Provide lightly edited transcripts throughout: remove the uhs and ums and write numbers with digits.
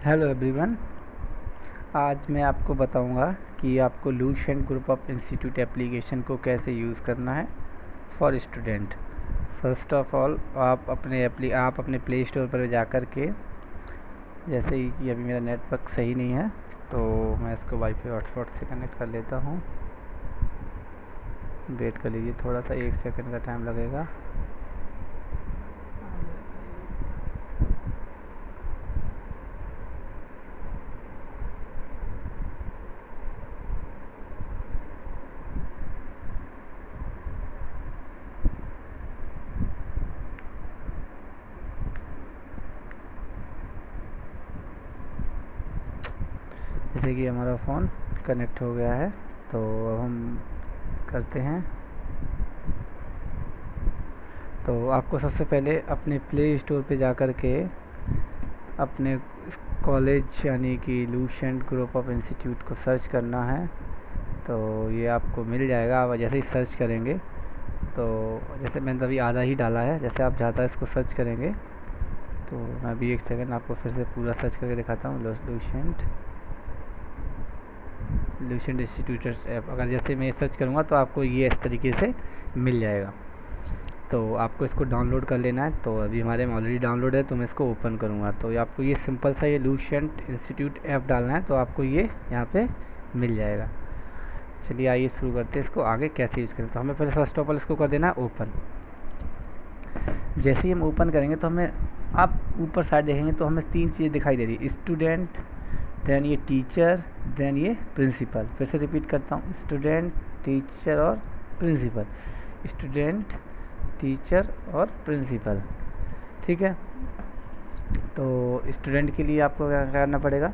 Hello everyone. आज मैं आपको बताऊंगा कि आपको Lucent group of institute application को कैसे यूज़ करना है for student. First of all आप अपने प्ले स्टोर पर जा कर के, जैसे ही कि अभी मेरा नेटवर्क सही नहीं है तो मैं इसको वाईफाई हॉटस्पॉट से कनेक्ट कर लेता हूँ। वेट कर लीजिए, थोड़ा सा 1 सेकंड का टाइम लगेगा। जैसे कि हमारा फ़ोन कनेक्ट हो गया है तो अब हम करते हैं। तो आपको सबसे पहले अपने प्ले स्टोर पे जा कर के अपने कॉलेज यानी कि लुसेंट ग्रुप ऑफ इंस्टीट्यूट को सर्च करना है। तो ये आपको मिल जाएगा। आप जैसे ही सर्च करेंगे तो जैसे मैंने अभी आधा ही डाला है, जैसे आप ज़्यादा इसको सर्च करेंगे तो मैं अभी 1 सेकंड आपको फिर से पूरा सर्च करके दिखाता हूँ। लुसेंट इंस्टीट्यूट ऐप, अगर जैसे मैं सर्च करूँगा तो आपको ये इस तरीके से मिल जाएगा। तो आपको इसको डाउनलोड कर लेना है। तो अभी हमारे में ऑलरेडी डाउनलोड है तो मैं इसको ओपन करूँगा। तो आपको ये सिंपल सा ये लुसेंट इंस्टीट्यूट ऐप डालना है तो आपको ये यहाँ पे मिल जाएगा। चलिए आइए शुरू करते हैं इसको आगे कैसे यूज़ करें। तो हमें पहले फर्स्ट ऑफ ऑल इसको कर देना है ओपन। जैसे ही हम ओपन करेंगे तो हमें आप ऊपर साइड देखेंगे तो हमें 3 चीज़ें दिखाई दे रही है, स्टूडेंट, देन ये टीचर, देन ये प्रिंसिपल। फिर से रिपीट करता हूँ, स्टूडेंट, टीचर और प्रिंसिपल। स्टूडेंट, टीचर और प्रिंसिपल, ठीक है। तो स्टूडेंट के लिए आपको क्या करना पड़ेगा,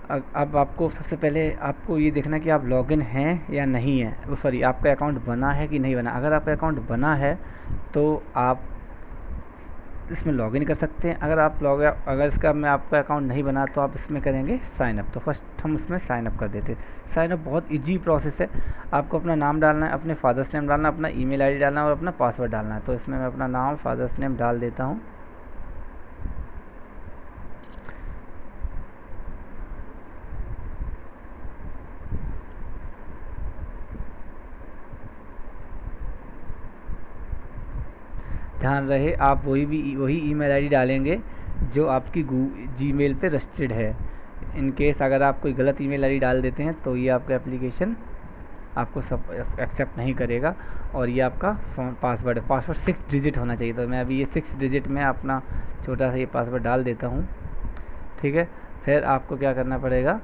अब आपको सबसे पहले आपको ये देखना कि आप लॉगिन हैं या नहीं है, सॉरी आपका अकाउंट बना है कि नहीं बना। अगर आपका अकाउंट बना है तो आप इसमें लॉगिन कर सकते हैं। अगर इसका में आपका अकाउंट नहीं बना तो आप इसमें करेंगे साइन अप। तो फर्स्ट हम इसमें साइन अप कर देते हैं। साइन अप बहुत इजी प्रोसेस है। आपको अपना नाम डालना है, अपने फादर्स नेम डालना है, अपना ईमेल आईडी डालना है और अपना पासवर्ड डालना है। तो इसमें मैं अपना नाम, फादर्स नेम डाल देता हूँ। ध्यान रहे आप वही ईमेल आईडी डालेंगे जो आपकी जीमेल पे रजिस्टर्ड है। इन केस अगर आप कोई गलत ईमेल आईडी डाल देते हैं तो ये आपका एप्लीकेशन आपको सब एक्सेप्ट नहीं करेगा। और ये आपका पासवर्ड 6 डिजिट होना चाहिए। तो मैं अभी ये 6 डिजिट में अपना छोटा सा ये पासवर्ड डाल देता हूँ, ठीक है। फिर आपको क्या करना पड़ेगा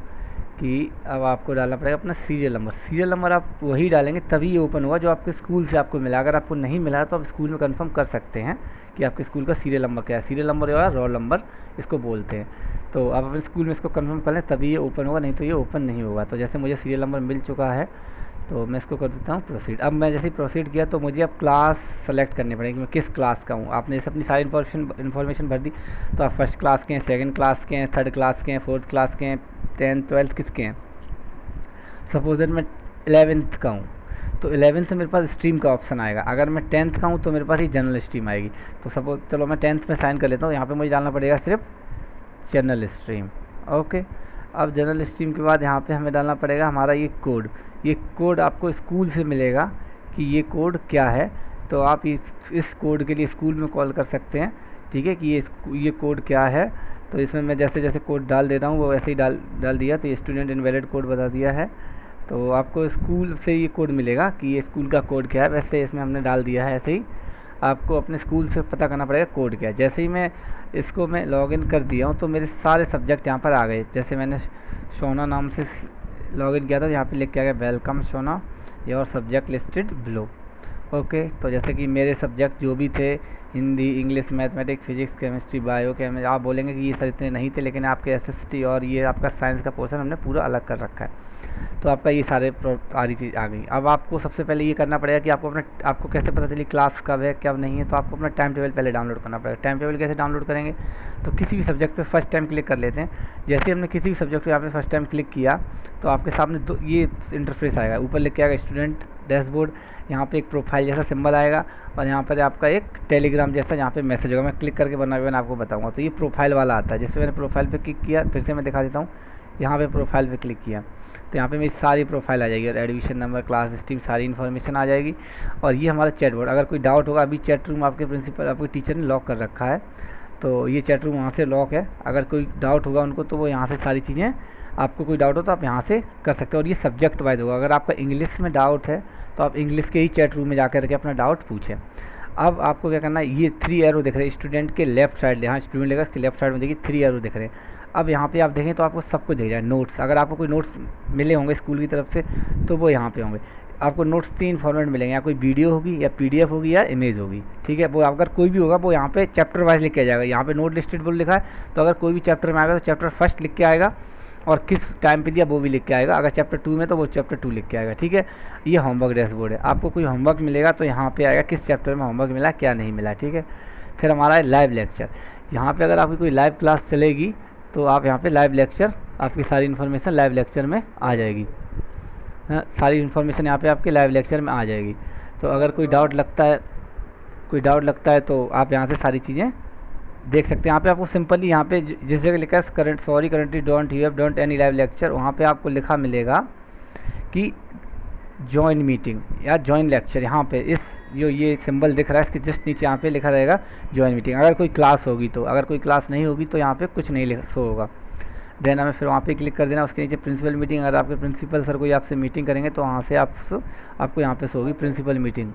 कि अब आपको डालना पड़ेगा अपना सीरियल नंबर। सीरियल नंबर आप वही डालेंगे तभी ये ओपन होगा जो आपके स्कूल से आपको मिला। अगर आपको नहीं मिला तो आप स्कूल में कंफर्म कर सकते हैं कि आपके स्कूल का सीरियल नंबर क्या है। सीरियल नंबर या रोल नंबर इसको बोलते हैं। तो आप अपने स्कूल में इसको कंफर्म कर लें तभी ये ओपन होगा, नहीं तो ये ओपन नहीं होगा। तो जैसे मुझे सीरियल नंबर मिल चुका है तो मैं इसको कर देता हूँ प्रोसीड। अब मैं जैसे ही प्रोसीड किया तो मुझे अब क्लास सेलेक्ट करनी पड़ेगी कि मैं किस क्लास का हूँ। आपने जैसे अपनी सारी इन्फॉर्मेशन भर दी। तो आप फर्स्ट क्लास के हैं, सेकंड क्लास के हैं, थर्ड क्लास के हैं, फोर्थ क्लास के हैं, 10th 12th किसके हैं। सपोज दैट मैं 11th का हूँ तो 11th में मेरे पास स्ट्रीम का ऑप्शन आएगा। अगर मैं 10th का हूँ तो मेरे पास ही जनरल स्ट्रीम आएगी। तो सपोज चलो मैं 10th में साइन कर लेता हूँ। यहाँ पे मुझे डालना पड़ेगा सिर्फ जनरल स्ट्रीम, ओके। अब जनरल स्ट्रीम के बाद यहाँ पे हमें डालना पड़ेगा हमारा ये कोड आपको स्कूल से मिलेगा कि ये कोड क्या है। तो आप इस कोड के लिए स्कूल में कॉल कर सकते हैं, ठीक है, कि ये कोड क्या है। तो इसमें मैं जैसे जैसे कोड डाल दे रहा हूँ वो वैसे ही डाल दिया। तो ये स्टूडेंट इनवैलिड कोड बता दिया है। तो आपको स्कूल से ये कोड मिलेगा कि ये स्कूल का कोड क्या है। वैसे इसमें हमने डाल दिया है, ऐसे ही आपको अपने स्कूल से पता करना पड़ेगा कोड क्या है। जैसे ही मैं लॉगिन कर दिया हूँ तो मेरे सारे सब्जेक्ट यहाँ पर आ गए। जैसे मैंने सोना नाम से लॉगिन किया था, यहाँ पे लिख के आ गया वेलकम सोना, your subject listed below, okay. तो जैसे कि मेरे सब्जेक्ट जो भी थे, Hindi, English, mathematics, physics, chemistry, bio, आप बोलेंगे कि ये सर इतने नहीं थे, लेकिन आपके एसएसटी और ये आपका साइंस का पोर्शन हमने पूरा अलग कर रखा है। तो आपका ये सारी चीज़ आ गई। अब आपको सबसे पहले ये करना पड़ेगा कि आपको कैसे पता चली क्लास कब है कब नहीं है। तो आपको अपना टाइम टेबल पहले डाउनलोड करना पड़ेगा। टाइम टेबल कैसे डाउनलोड करेंगे, तो किसी भी सब्जेक्ट पे फर्स्ट टाइम क्लिक कर लेते हैं। जैसे हमने किसी भी सब्जेक्ट पे यहाँ पे फर्स्ट टाइम क्लिक किया तो आपके सामने ये इंटरफेस आएगा। ऊपर लिख के आएगा स्टूडेंट डैशबोर्ड, यहाँ पे एक प्रोफाइल जैसा सिंबल आएगा और यहाँ पर आपका एक टेलीग्राम जैसा यहाँ पे मैसेज होगा। मैं क्लिक करके मैंने आपको बताऊँगा। तो ये प्रोफाइल वाला आता है, जिस पर मैंने प्रोफाइल पे क्लिक किया, फिर से मैं दिखा देता हूँ। यहाँ पे प्रोफाइल पे क्लिक किया तो यहाँ पे मेरी सारी प्रोफाइल आ जाएगी और एडमिशन नंबर, क्लास स्ट्रीम, सारी इन्फॉर्मेशन आ जाएगी। और ये हमारा चैट बोर्ड। अगर कोई डाउट होगा, अभी चैट रूम आपके प्रिंसिपल, आपके टीचर ने लॉक कर रखा है, तो ये चैट रूम वहाँ से लॉक है। अगर कोई डाउट होगा उनको तो वो यहाँ से सारी चीज़ें, आपको कोई डाउट हो तो आप यहाँ से कर सकते हो। और ये सब्जेक्ट वाइज होगा। अगर आपका इंग्लिश में डाउट है तो आप इंग्लिश के ही चैट रूम में जा कर के अपना डाउट पूछें। अब आपको क्या करना है, ये 3 एरो दिख रहे हैं स्टूडेंट के लेफ्ट साइड, यहाँ स्टूडेंट लेगा इसके लेफ्ट साइड में देखिए 3 एरो दिख रहे हैं। अब यहाँ पे आप देखें तो आपको सब कुछ दिख जाए। नोट्स, अगर आपको कोई नोट्स मिले होंगे स्कूल की तरफ से तो वो यहाँ पे होंगे। आपको नोट्स 3 फॉर्मेट मिलेंगे, या कोई वीडियो होगी, या PDF होगी, या इमेज होगी। ठीक है, वो अगर कोई भी होगा वो यहाँ पे चैप्टर वाइज लिख के आ जाएगा। यहाँ पे नोट लिस्टेड बोल लिखा है, तो अगर कोई भी चैप्टर में आएगा तो चैप्टर फर्स्ट लिख के आएगा और किस टाइम पे दिया वो भी लिख के आएगा। अगर चैप्टर 2 में तो वो चैप्टर 2 लिख के आएगा। ठीक है, ये होमवर्क डैशबोर्ड है। आपको कोई होमवर्क मिलेगा तो यहाँ पे आएगा किस चैप्टर में होमवर्क मिला, क्या नहीं मिला। ठीक है, फिर हमारा है लाइव लेक्चर। यहाँ पे अगर आपकी कोई लाइव क्लास चलेगी तो आप यहाँ पे लाइव लेक्चर, आपकी सारी इन्फॉर्मेशन लाइव लेक्चर में आ जाएगी। सारी इन्फॉर्मेशन यहाँ पे आपके लाइव लेक्चर में आ जाएगी। तो अगर कोई डाउट लगता है तो आप यहाँ से सारी चीज़ें देख सकते हैं। यहाँ पे आपको सिंपली यहाँ पे जिस जगह लिखा है currently don't any live lecture, वहाँ पे आपको लिखा मिलेगा कि जॉइन मीटिंग या जॉइन लेक्चर। यहाँ पे इस जो ये सिंबल दिख रहा है इसके जस्ट नीचे यहाँ पे लिखा रहेगा जॉइन मीटिंग। अगर कोई क्लास होगी तो, अगर कोई क्लास नहीं होगी तो यहाँ पे कुछ नहीं शो होगा। देन हमें फिर वहाँ पे क्लिक कर देना। उसके नीचे प्रिंसिपल मीटिंग, अगर आपके प्रिंसिपल सर कोई आपसे मीटिंग करेंगे तो वहाँ से आपको यहाँ पे शो होगी प्रिंसिपल मीटिंग।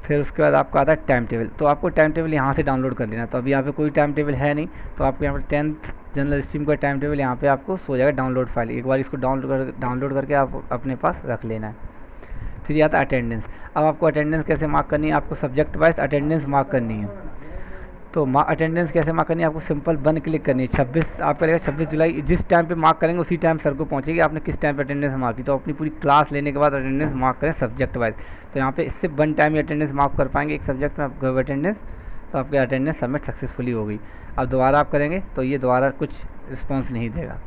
फिर उसके बाद आपका आता है टाइम टेबल। तो आपको टाइम टेबल यहाँ से डाउनलोड कर लेना। तो अभी यहाँ पे कोई टाइम टेबल है नहीं, तो आपको यहाँ पर 10th जनरल स्ट्रीम का टाइम टेबल यहाँ पे आपको सो जाएगा डाउनलोड फाइल। एक बार इसको डाउनलोड करके आप अपने पास रख लेना है। फिर आता है अटेंडेंस। अब आपको अटेंडेंस कैसे मार्क करनी है, आपको सब्जेक्ट वाइज अटेंडेंस मार्क करनी है। तो अटेंडेंस कैसे मार्क करनी है, आपको सिंपल 1 क्लिक करनी है। 26 आपका रहेगा 26 जुलाई। जिस टाइम पे मार्क करेंगे उसी टाइम सर को पहुंचेगी आपने किस टाइम पे अटेंडेंस मार्क की। तो अपनी पूरी क्लास लेने के बाद अटेंडेंस मार्क करें सब्जेक्ट वाइज। तो यहाँ पे इससे 1 टाइम ही अटेंडेंस मार्क कर पाएंगे एक सब्जेक्ट में आपका अटेंडेंस। तो आपकी अटेंडेंस सबमिट सक्सेसफुली हो गई। अब दोबारा आप करेंगे तो ये दोबारा कुछ रिस्पॉन्स नहीं देगा।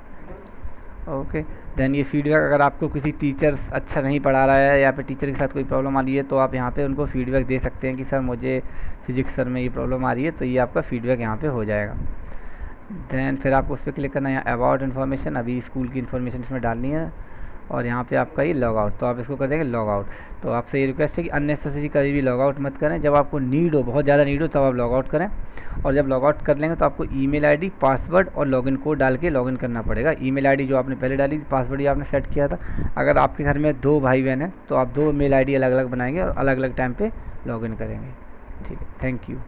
ओके, देन ये फीडबैक, अगर आपको किसी टीचर अच्छा नहीं पढ़ा रहा है या फिर टीचर के साथ कोई प्रॉब्लम आ रही है तो आप यहाँ पे उनको फीडबैक दे सकते हैं कि सर मुझे फिजिक्स सर में ये प्रॉब्लम आ रही है। तो ये आपका फीडबैक यहाँ पे हो जाएगा। देन फिर आपको उस पर क्लिक करना है, यहाँ अबाउट इन्फॉर्मेशन, अभी स्कूल की इन्फॉर्मेशन इसमें डालनी है। और यहाँ पे आपका ये लॉग आउट, तो आप इसको कर देंगे लॉग आउट। तो आपसे ये रिक्वेस्ट है कि अननेसेसरी कभी भी लॉग आउट मत करें। जब आपको नीड हो, बहुत ज़्यादा नीड हो, तब आप लॉग आउट करें। और जब लॉग आउट कर लेंगे तो आपको ईमेल आईडी, पासवर्ड और लॉगिन कोड डाल के लॉगिन करना पड़ेगा। ईमेल आईडी जो आपने पहले डाली थी, पासवर्ड ये आपने सेट किया था। अगर आपके घर में 2 भाई बहन हैं तो आप 2 मेल आईडी अलग अलग बनाएंगे और अलग अलग टाइम पर लॉगिन करेंगे। ठीक है, थैंक यू।